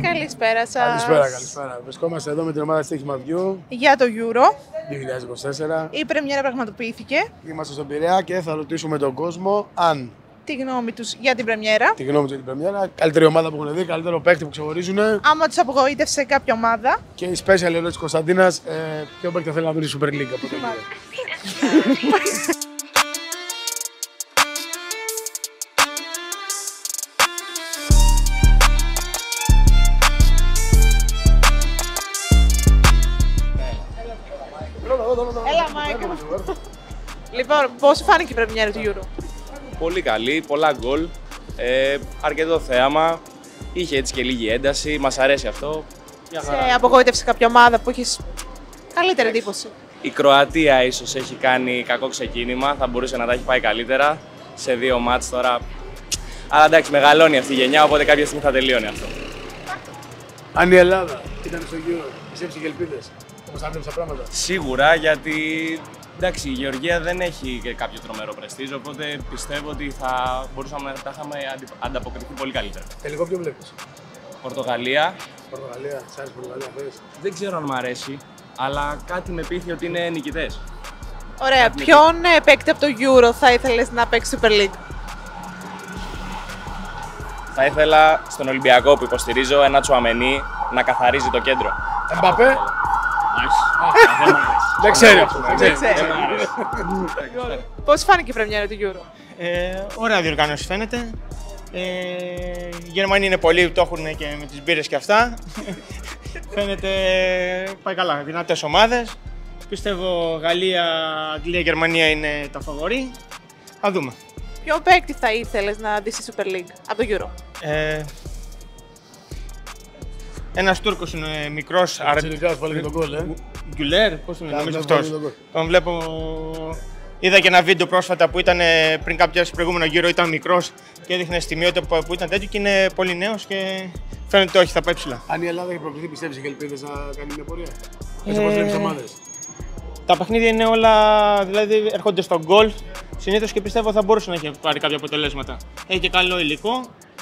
Καλησπέρα σας. Καλησπέρα. Βρισκόμαστε εδώ με την ομάδα Στοίχημα View Για το Euro. 2024. Η πρεμιέρα πραγματοποιήθηκε. Είμαστε στον Πειραιά και θα ρωτήσουμε τον κόσμο αν Τη γνώμη τους για την πρεμιέρα. τη γνώμη του για την πρεμιέρα, καλύτερη ομάδα που έχουν δει, καλύτερο παίκτη που ξεχωρίζουν. Άμα τους απογοήτευσε κάποια ομάδα. Και η special ερώτηση Κωνσταντίνας, ποιο παίκτη θέλει να δει στη Super League από το Έλα, Μάικλ. Λοιπόν, πώς φάνηκε η πρεμιέρα του Euro? Πολύ καλή, πολλά γκολ, αρκετό θέαμα, είχε έτσι και λίγη ένταση, μας αρέσει αυτό. Σε απογοήτευσε κάποια ομάδα που έχεις καλύτερη εντύπωση? Η Κροατία ίσως έχει κάνει κακό ξεκίνημα, θα μπορούσε να τα έχει πάει καλύτερα σε 2 μάτς τώρα. Αλλά εντάξει, μεγαλώνει αυτή η γενιά, οπότε κάποια στιγμή θα τελειώνει αυτό. Αν η Ελλάδα ήταν στο Euro, πιστεύεις και ελπίδες, όπως θα βλέπεις τα πράγματα? Σίγουρα, γιατί εντάξει, η Γεωργία δεν έχει και κάποιο τρομερό πρεστίζ, οπότε πιστεύω ότι θα μπορούσαμε να τα είχαμε ανταποκριθεί πολύ καλύτερα. Τελικό ποιο βλέπεις? Πορτογαλία. Πορτογαλία, σ' άρεσε Πορτογαλία, θες? Δεν ξέρω αν μου αρέσει, αλλά κάτι με πείθει ότι είναι νικητές. Ωραία. Ποιον παίκτη από το Euro θα ήθελες να παίξει Super League? Θα ήθελα στον Ολυμπιακό που υποστηρίζω ένα Τσουαμενί να καθαρίζει το κέντρο. Εμπαπέ. Δεν ξέρει αυτό. Πώς φάνηκε η πρεμιέρα του Euro? Ωραία διοργάνωση φαίνεται. Οι Γερμανοί είναι πολλοί που το έχουν και με τις μπύρες και αυτά. Φαίνεται πάει καλά, δυνατές ομάδες. Πιστεύω Γαλλία, Αγγλία, Γερμανία είναι τα φαβορί. Θα δούμε. Ποιο παίκτη θα ήθελες να δεις στη Super League από το Euro? Ένας Τούρκος είναι μικρός. Τελικά βάλε και τον γκολ, Γκουλέρ, πώς τον νομίζω αυτός. Τον βλέπω. Είδα και ένα βίντεο πρόσφατα που ήταν πριν κάποιο προηγούμενο γύρο, ήταν μικρός και έδειχνε στιγμιότητα που ήταν τέτοιο και είναι πολύ νέος και φαίνεται όχι, θα πάει ψηλά. Αν η Ελλάδα έχει προκληθεί, πιστεύεις και ελπίδες να κάνει μια πορεία? Έτσι όπως βλέπεις ομάδες. Τα παιχνίδια είναι όλα, δηλαδή έρχονται στο γκολ συνήθως και πιστεύω θα μπορούσε να έχει πάρει κάποια αποτελέσματα. Έχει και καλό υλικό,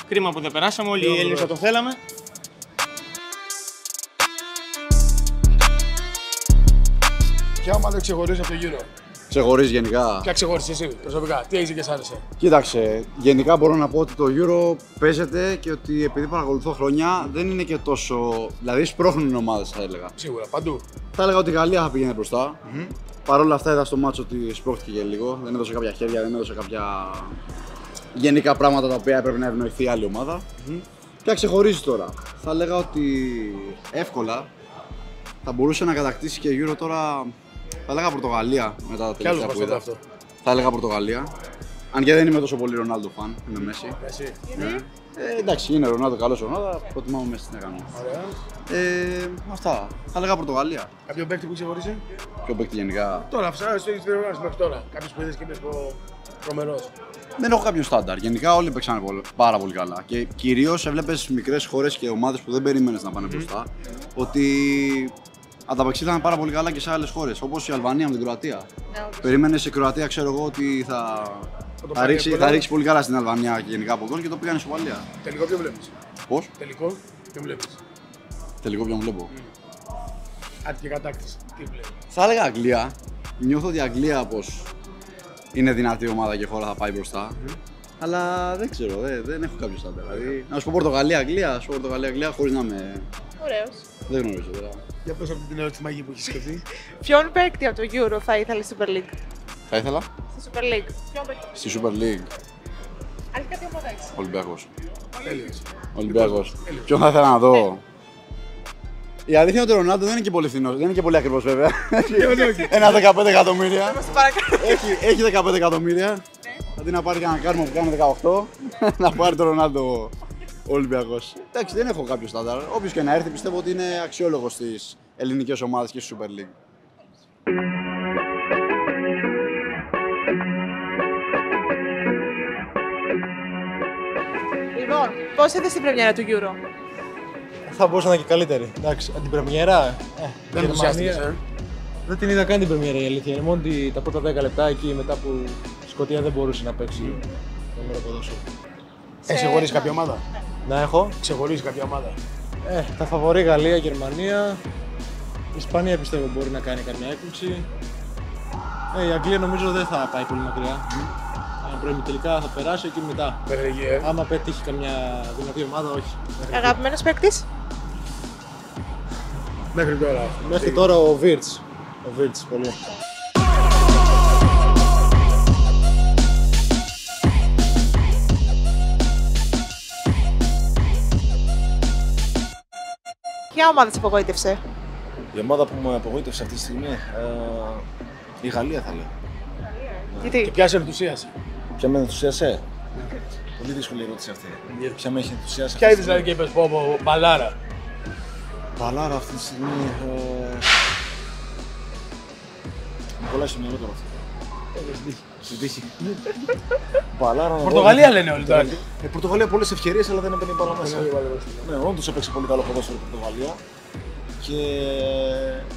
κρίμα που δεν περάσαμε, όλοι οι Έλληνες θα το θέλαμε. Ποια ομάδα ξεχωρίζει από το Euro? Ξεχωρίζει γενικά. Ποια ξεχωρίζει εσύ προσωπικά, τι έχεις και σ' άρεσε? Κοίταξε, γενικά μπορώ να πω ότι το Euro παίζεται και ότι επειδή παρακολουθώ χρόνια δεν είναι και τόσο. Δηλαδή σπρώχνουν ομάδες, θα έλεγα. Σίγουρα, παντού. Θα έλεγα ότι η Γαλλία θα πήγαινε μπροστά. Παρ' όλα αυτά είδα στο μάτσο ότι σπρώχτηκε και λίγο. Δεν έδωσε κάποια χέρια, δεν έδωσε κάποια γενικά πράγματα τα οποία έπρεπε να ευνοηθεί η άλλη ομάδα. Ποια ξεχωρίζει τώρα? Θα έλεγα ότι εύκολα θα μπορούσε να κατακτήσει και Euro τώρα. Θα έλεγα Πορτογαλία μετά τα τελευταία που είδα. Θα έλεγα Πορτογαλία. Αν και δεν είμαι τόσο πολύ Ρονάλντο φαν, είμαι Μέση. Εντάξει, είναι Ρονάλντο, καλός Ρονάλντο, προτιμάω Μέση να κάνω. Αυτά. Θα έλεγα Πορτογαλία. Κάποιο παίκτη που ξεχωρίζει? Ποιο παίκτη γενικά? Τώρα, ψάχνω στο διοργάνωση μέχρι τώρα. Κάποιος που είδες και είπες τρομερός. Δεν έχω κάποιο στάνταρ. Γενικά όλοι παίξανε πάρα πολύ καλά. Και κυρίως έβλεπες μικρές χώρες και ομάδες που δεν περίμενες να πάνε μπροστά ότι ανταπεξήλθαν πάρα πολύ καλά και σε άλλες χώρες, όπως η Αλβανία με την Κροατία. Περίμενες η Κροατία, ξέρω εγώ, ότι θα ρίξει πολύ καλά στην Αλβανία γενικά από γκολ και το πήγανε ισοπαλία. Τελικό ποιο βλέπεις? Πώς? Τελικό ποιο βλέπεις? Τελικό ποιον βλέπω? Άντε και κατάκτηση, τι βλέπεις? Θα έλεγα Αγγλία. Νιώθω ότι η Αγγλία πως είναι δυνατή ομάδα και χώρα θα πάει μπροστά. Αλλά δεν ξέρω, δεν έχω κάποιο στάνταρ. Δηλαδή, να σου πω Πορτογαλία, Αγγλία, χωρίς να είμαι. Ωραίος. Δεν γνωρίζω τώρα. Για πες αυτή την ερώτηση μαγική που έχεις σκεφτεί. Ποιον παίκτη από το Euro θα ήθελες στη Super League? Θα ήθελα. Στη Super League. Ποιον παίκτη? Στη Super League. Αν κάποια ομάδα έχεις. Ολυμπιακός. Τέλειος. Ολυμπιακός. Ποιον θα ήθελα να δω? Η αλήθεια είναι ότι ο Ρονάλντο δεν είναι και πολύ φθηνός, δεν είναι και πολύ ακριβώς βέβαια. Ένα 15 εκατομμύρια. Έχει 15 εκατομμύρια. Αντί να πάρει κανένα κάρμα που κάνει 18, να πάρει τον Ρονάλντο ο Ολυμπιακός. Εντάξει, δεν έχω κάποιο στάνταρ. Όποιος και να έρθει πιστεύω ότι είναι αξιόλογος στις ελληνικές ομάδες και στη Super League. Λοιπόν, πώς είδες την πρεμιέρα του Euro? Θα μπορούσε να είναι και καλύτερη. Εντάξει, αντιπρεμιέρα. Δεν ενθουσιάστηκες, Δεν την είδα καν την πρεμιέρα η αλήθεια. Είναι μόνο τα πρώτα 10 λεπτά εκεί μετά που η Σκωτία δεν μπορούσε να παίξει το νούμερο ποδόσφαιρο. Ξεχωρίζει κάποια ομάδα. Να έχω. Ξεχωρίζει κάποια ομάδα. Τα φαβορί Γαλλία, Γερμανία. Η Ισπανία πιστεύω μπορεί να κάνει καμιά έκπληξη. Η Αγγλία νομίζω δεν θα πάει πολύ μακριά. Αν πρέπει τελικά θα περάσει εκεί μετά. Άμα πετύχει καμιά δυνατή ομάδα, όχι. Αγαπημένος παίκτης. Μέχρι τώρα. Μέχρι τώρα ο Βίρτς. Ο Βίρτς πολύ. Ποια ομάδα σε απογοήτευσε? Η ομάδα που με απογοήτευσε αυτή τη στιγμή, η Γαλλία θα λέω. Γιατί? Και ποια σε ενθουσίασε? Ποια με ενθουσίασε? Πολύ δύσκολη ερώτηση αυτή. Ποια με έχει ενθουσιάσει? Ποια είδες δηλαδή και είπες πω μπαλάρα? Μπαλάρα αυτή τη στιγμή. Μου κολλάει στο μυαλό τώρα αυτό. Στην τύχη. Μπαλάρα. Πορτογαλία λένε όλοι τώρα. Η Πορτογαλία πολλές ευκαιρίες αλλά δεν έμπαινε η μπάλα μέσα. Ναι, όντως έπαιξε πολύ καλό ποδόσφαιρο η Πορτογαλία. Και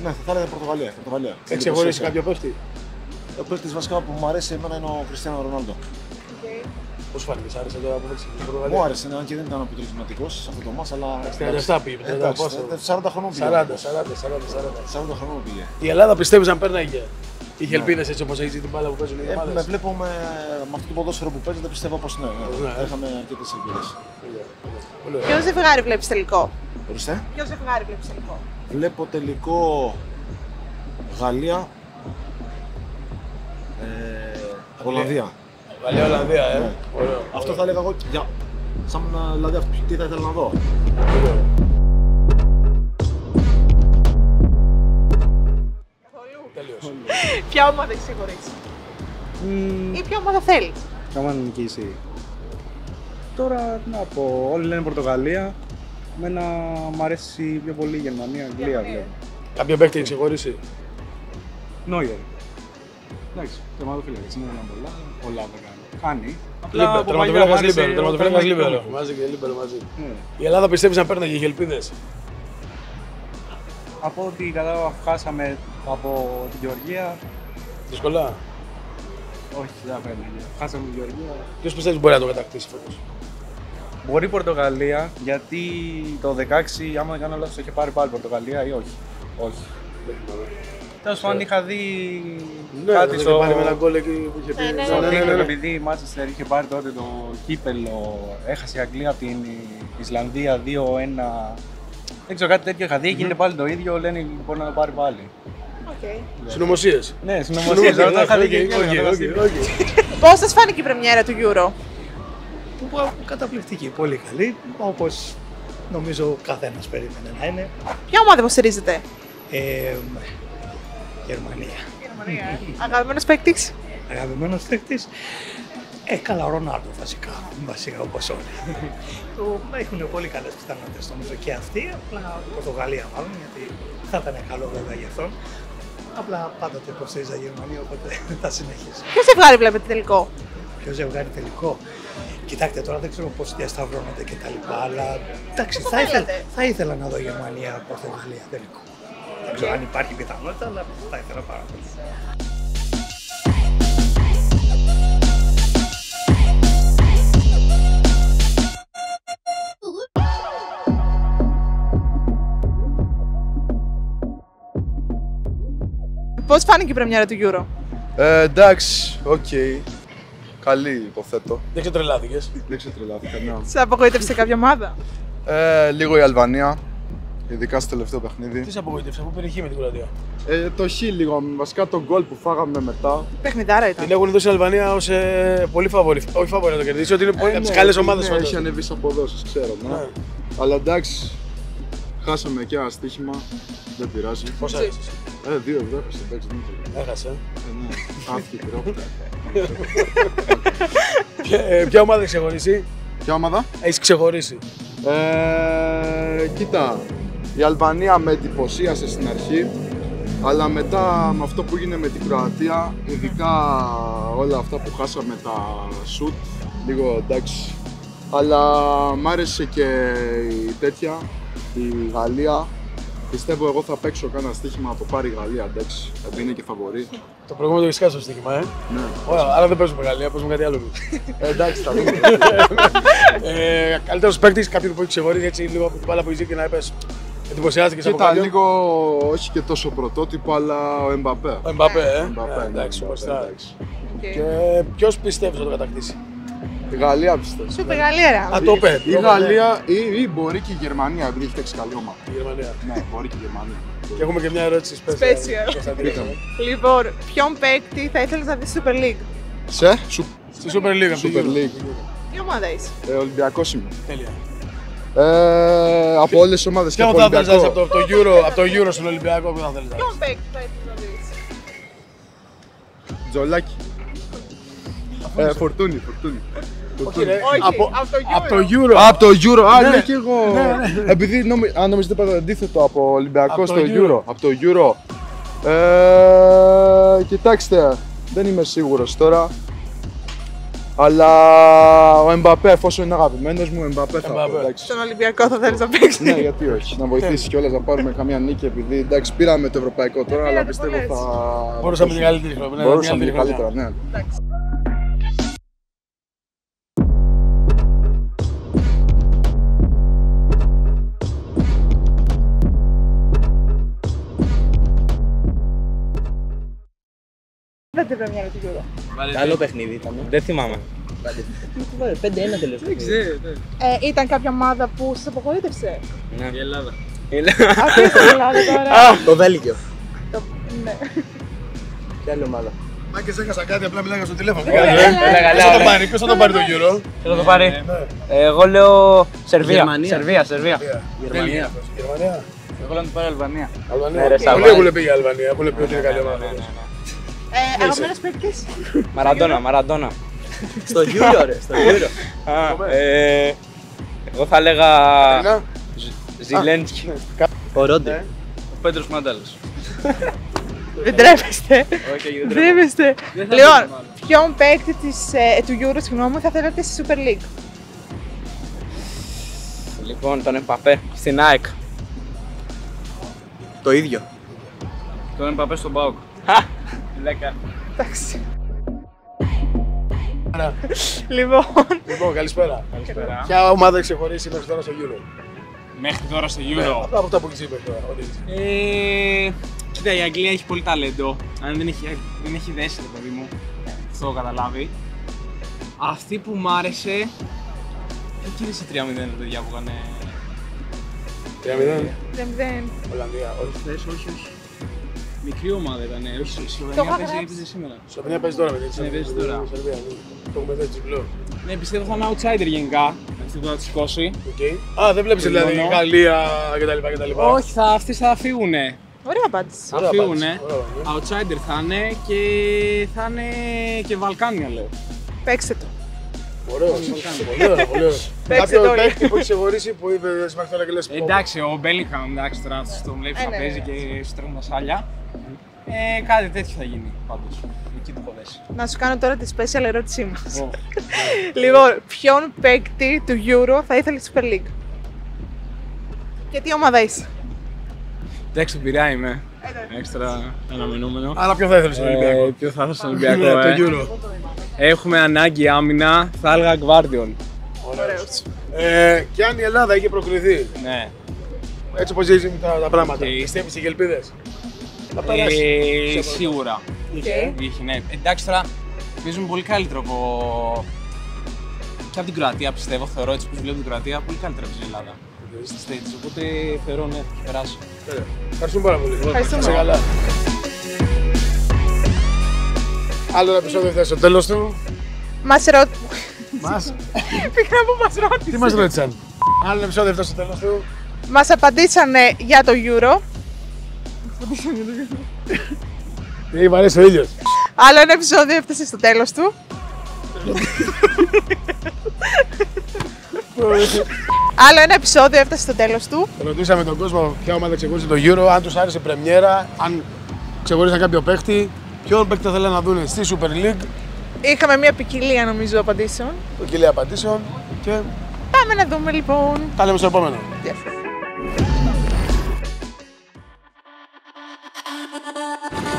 ναι, θα έλεγα Πορτογαλία. Έχει ξεχωρίσει κάποιο παίκτη? Ο παίκτης βασικά που μου αρέσει εμένα είναι ο Κριστιάνο Ρονάλντο. Πώς φάνηκε, σ' άρεσε τώρα που παίξει η Πορτογαλία? Μου άρεσε, αν και δεν ήταν αποτελεσματικός σε αυτό το μάτς, αλλά. 37 πήγε. 40 χρονών πήγε. 40 χρονών πήγε. Η Ελλάδα πιστεύεις αν παίρναγε? Είχε ελπίδες έτσι όπως έχεις την μπάλα που παίζουν οι ομάδες? Με βλέπω με αυτό το ποδόσφαιρο που παίζετε, πιστεύω πως ναι. Είχαμε αρκετές ελπίδες. Ποιο ζευγάρι βλέπεις τελικό? Ορίστε. Ποιο ζευγάρι βλέπεις τελικό? Βλέπω τελικό Γαλλία. Ολλανδία. Γαλλία-Ολλανδία, Ναι. Αυτό θα έλεγα εγώ σαν δηλαδή τι θα ήθελα να δω. Ποια ομάδα έχει συγχωρήσει? Ή ποια ομάδα θέλει? Ποια ομάδα νικήσει? Τώρα, τι να πω, όλοι λένε Πορτογαλία. Εμένα μου αρέσει πιο πολύ η Γερμανία, Αγγλία βλέπω. Κάποιο παίκτη έχει ξεχωρίσει? Νόιερ. Εντάξει, τερματοφύλακας είναι ένα πολλά δεν κάνει. Τερματοφύλακας λίμπερο. Μαζί και λίμπερο μαζί. Η Ελλάδα πιστεύεις να παίρναγε, είχε ελπίδες? Από ό,τι κατάλαβα χάσαμε από τη Γεωργία. Δύσκολα. Όχι, δεν παίρναγε. Χάσαμε τη Γεωργία. Ποιος πιστεύεις μπορεί να το κατακτήσει φέτος? Μπορεί η Πορτογαλία, γιατί το 16, άμα δεν κάνω λάθος, είχε πάρει πάλι Πορτογαλία ή όχι. Όχι. Τέλος πάντων είχα δει κάτι στο... πάρει με ένα γκολ εκεί που είχε πει. Επειδή η Μάντσεστερ είχε πάρει τότε το κύπελο, έχασε η Αγγλία από την Ισλανδία 2-1. Δεν ξέρω, κάτι τέτοιο είχα δει, έγινε πάλι το ίδιο, λένε μπορεί να το πάρει πάλι. Συνωμοσίες. Ναι, συνωμοσίες, το είχα δει και εγώ. Πώς σας φάνηκε η πρεμιέρα του Euro? Καταπληκτική, πολύ καλή, όπως νομίζω καθένας περίμενε να είναι. Ποια ομάδα υποστηρίζετε? Γερμανία. Αγαπημένος παίκτης? Αγαπημένος παίκτης, καλά ο Ρονάλντο βασικά όπως όλοι. Έχουν πολύ καλές πιθανότητες νομίζω και αυτοί, απλά Πορτογαλία μάλλον, γιατί θα ήταν καλό βέβαια για αυτόν. Απλά πάντοτε υποστηρίζα Γερμανία, οπότε θα συνεχίσει. Ποιο ζευγάρι βλέπετε τελικό? Ποιο ζευγάρι τελικό? Κοιτάξτε, τώρα δεν ξέρω πώς διασταυρώνονται και τα λοιπά, αλλά εντάξει, θα ήθελα να δω Γερμανία-Πορτογαλία τελικό. Δεν ξέρω αν υπάρχει πιθανότητα, αλλά θα ήθελα πάρα πολύ. Πώς φάνηκε η πρεμιέρα του Euro? Εντάξει, οκ. Καλή υποθέτω. Δεν ξετρελάθηκες? Δεν ξετρελάθηκα, ναι. Σε απογοήτευσε κάποια ομάδα? Λίγο η Αλβανία, ειδικά στο τελευταίο παιχνίδι. Τι σε απογοήτευσε, πού πήρε χ με την Κροατία? Το χ λίγο, βασικά το γκολ που φάγαμε μετά. Παιχνιδάρα ήταν. Την έχουν δώσει η Αλβανία ως πολύ φαβορή. Όχι φαβορή να το κερδίσει, ότι είναι από τις καλές ομάδες φέτος. Έχει ανεβεί στις αποδόσεις, ξέρω. Ναι. Αλλά εντάξει, χάσαμε και ένα στοίχημα. Δεν πειράζει. Πόσα έχεις? 2 ευρώ έχασε, εντάξει, δεν ξέρω. Έχασε. Ναι, άφηκε πυρόπιτα. Ποια ομάδα έχεις ξεχωρίσει? Ποια ομάδα? Έχεις ξεχωρίσει? Κοίτα, η Αλβανία με εντυπωσίασε στην αρχή, αλλά μετά με αυτό που έγινε με την Κροατία, ειδικά όλα αυτά που χάσαμε τα σουτ, λίγο εντάξει. Αλλά μ' άρεσε και η τέτοια, Η Γαλλία, πιστεύω εγώ θα παίξω κάνα στοίχημα να το πάρει η Γαλλία, εντάξει, γιατί είναι και φαβορί. Το προηγούμενο το έχεις κάνει στο στοίχημα, Ναι. Ωραία, άρα δεν παίζουμε Γαλλία, παίζουμε κάτι άλλο. Εντάξει, θα δούμε. Καλύτερος παίκτης, κάποιον που έχει ξεχωρίσει έτσι λίγο από την μπάλα που έχει και να έπαιζε. Εντυπωσιάστηκες από Κοίτα, κάποιον. λίγο όχι και τόσο πρωτότυπο, αλλά ο Εμπαπέ. Ο Εμπαπέ, εντάξει, εντάξει. Και ποιος πιστεύεις ότι το κατακτήσει? Η Γαλλία πιστεύω. Σούπερ Γαλλία, ρε. Α, το είπε. Η Γαλλία ή μπορεί και η Γερμανία, επειδή έχει παίξει καλή ομάδα. Η Γερμανία. Ναι, μπορεί και η Γερμανία. Και έχουμε και μια ερώτηση Special. Λοιπόν, ποιον παίκτη θα ήθελες να δεις στη Super League? Στη Super League. Super League. Τι ομάδα είσαι? Ολυμπιακός είμαι. Τέλεια. Από όλες τις ομάδες και Ποιον από θα θέλεις Ολυμπιακό. από το Euro στον Ολυμπιακό που θα θέλεις? Ποιον παίκτη θα ήθελες να δεις? Τζολάκι. Φορτούνι. Όχι, ρε, Όχι, από το Euro. Από το Euro, Ναι. ναι, και εγώ. Επειδή αν νομίζετε είπα το αντίθετο από Ολυμπιακό Από στο το Euro. Από το Euro. Κοιτάξτε, δεν είμαι σίγουρος τώρα. Αλλά ο Εμπαπέ, εφόσον είναι αγαπημένος μου, ο Εμπαπέ θα πω. εντάξει. Στον Ολυμπιακό θα θέλεις να παίξεις? Ναι, γιατί όχι. Να βοηθήσει κιόλας να πάρουμε καμία νίκη. Επειδή εντάξει, πήραμε το ευρωπαϊκό τώρα, αλλά πιστεύω θα. Μπορούσαμε την καλύτερη χρονιά. Μπορούσαμε την καλύτερα, ναι. Δεν την πρεμιέρα του Euro. Καλό παιχνίδι ήταν. Δεν θυμάμαι. 5-1 τελείωσε. Δεν ξέρω. Ήταν κάποια ομάδα που σας απογοήτευσε? Ναι. Η Ελλάδα. Αυτή είναι η Ελλάδα τώρα. Το Βέλγιο. Ναι. Ποια άλλη ομάδα? Μάκες έκασα κάτι, απλά μιλάγα στο τηλέφωνο. Ποιος θα το πάρει το Euro? Ποιος θα το πάρει? Εγώ λέω Σερβία. Γερμανία. Σερβία. Γερμανία. Εγώ λέω να το πάρει Αλβανία. Πολλοί έχουν πει για Αλβανία, έχουν πει ότι είναι καλή ομάδα. Αγαπημένος παίκτης? Μαραντόνα. Στο Euro, ρε. Στο Euro. Εγώ θα έλεγα Ζιλένσκι. Ο Ρόντε. Ο Πέτρος Μάνταλος. Δεν τρέπεστε. Όχι, δεν Τρέπεστε. Λοιπόν, ποιον παίκτη του Euro, συγγνώμη, θα θέλατε στη Super League? Λοιπόν, τον Εμπαπέ στην ΑΕΚ. Το ίδιο. Τον Εμπαπέ στον ΠΑΟΚ. Λέκα. Εντάξει. Λοιπόν, καλησπέρα. Ποια ομάδα έχει ξεχωρίσει μέχρι τώρα στο Euro? Μέχρι τώρα στο Euro. Από αυτά που έχεις είπε τώρα. Κοίτα, η Αγγλία έχει πολύ ταλέντο. Αν δεν έχει δέσει το παιδί μου, αυτό το καταλάβει. Αυτή που μ' άρεσε. Δεν κίνησε 3-0 τα παιδιά που έκανε. 3-0. Ολλανδία, Όχι. Μικρή ομάδα ήταν. Όχι, η Το Σλοβενία είχα παίζει σήμερα. Η Σλοβενία παίζει τώρα με την Ναι, παίζει τώρα. Το έχουμε δει τσιπλό. Ναι, πιστεύω θα είναι outsider γενικά. Αυτό που θα τη σηκώσει. Α, δεν βλέπεις δηλαδή η Γαλλία κτλ. Όχι, αυτοί θα φύγουνε. Ωραία απάντηση. Θα φύγουνε. Outsider θα είναι και θα είναι και Βαλκάνια, λέω. Παίξτε το. Ωραίος. Πολύ ωραίος. Κάποιο παίκτη που έχει ξεχωρίσει που είπες μέχρι τώρα και λες. Εντάξει, ο Μπέλιγχαμ, εντάξει τώρα το βλέπεις να παίζει και σου τρέχουν τα σάλια. Κάτι τέτοιο θα γίνει πάντως. Εκεί το έχω δέσει. Να σου κάνω τώρα τη special ερώτησή μας. Λοιπόν, ποιον παίκτη του Euro θα ήθελε στη Super League? Και τι ομάδα είσαι? Εντάξει, τον Πειραιά είμαι. Έξτρα αναμενόμενο. Άρα ποιο θα ήθελες στον Ολυμπιακό? Ποιο θα ήθελες στον Ολυμπιακό, Το Euro. Έχουμε ανάγκη άμυνα, θα έλεγα Γκβάρντιον. Ωραίος. Και αν η Ελλάδα είχε προκληθεί, Ναι. έτσι όπως ζήσει τα πράγματα, πιστεύεις και ελπίδες? Θα περάσει. Σίγουρα. Είχε, ναι. Εντάξει τώρα παίζουμε πολύ καλύτερο από. Και από την Κροατία πιστεύω. Θεωρώ έτσι που βλέπω την Κροατία πολύ καλύτερα από την Ελλάδα. Στη States. Οπότε θεωρώ ναι, θα περάσει. Ευχαριστούμε πάρα πολύ. Ευχαριστούμε. Σε καλά. Άλλο ένα επεισόδιο φτάσει στο τέλος του. Μας ρώτησαν. Μας. Πήγα να πω μας ρώτησαν. Τι μας ρώτησαν? Άλλο ένα επεισόδιο φτάσει στο τέλος του. Μας απαντήσανε για το Euro. Τι μ' αρέσει ο ήλιος. Άλλο ένα επεισόδιο έφτασε στο τέλος του. Άλλο ένα επεισόδιο έφτασε στο τέλος του. Ρωτήσαμε τον κόσμο ποια ομάδα ξεχώρισε το Euro, αν τους άρεσε πρεμιέρα, αν ξεχωρίσαν κάποιο παίχτη, ποιον παίχτη θα θέλανε να δουν στη Super League. Είχαμε μια ποικιλία νομίζω απαντήσεων. Ποικιλία απαντήσεων και Πάμε να δούμε λοιπόν. τα λέμε στο επόμενο. Γεια σας. Bye.